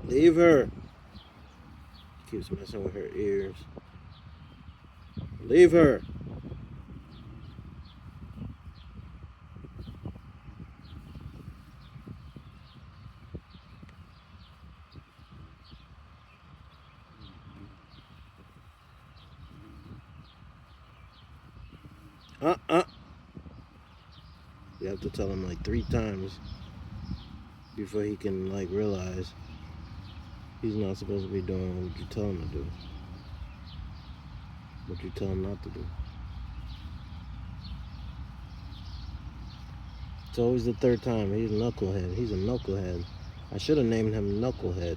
Leave her. Keeps messing with her ears. Leave her. Uh, uh. You have to tell him like 3 times before he can like realize he's not supposed to be doing what you tell him to do. What you tell him not to do. It's always the 3rd time. He's a knucklehead. He's a knucklehead. I should have named him Knucklehead.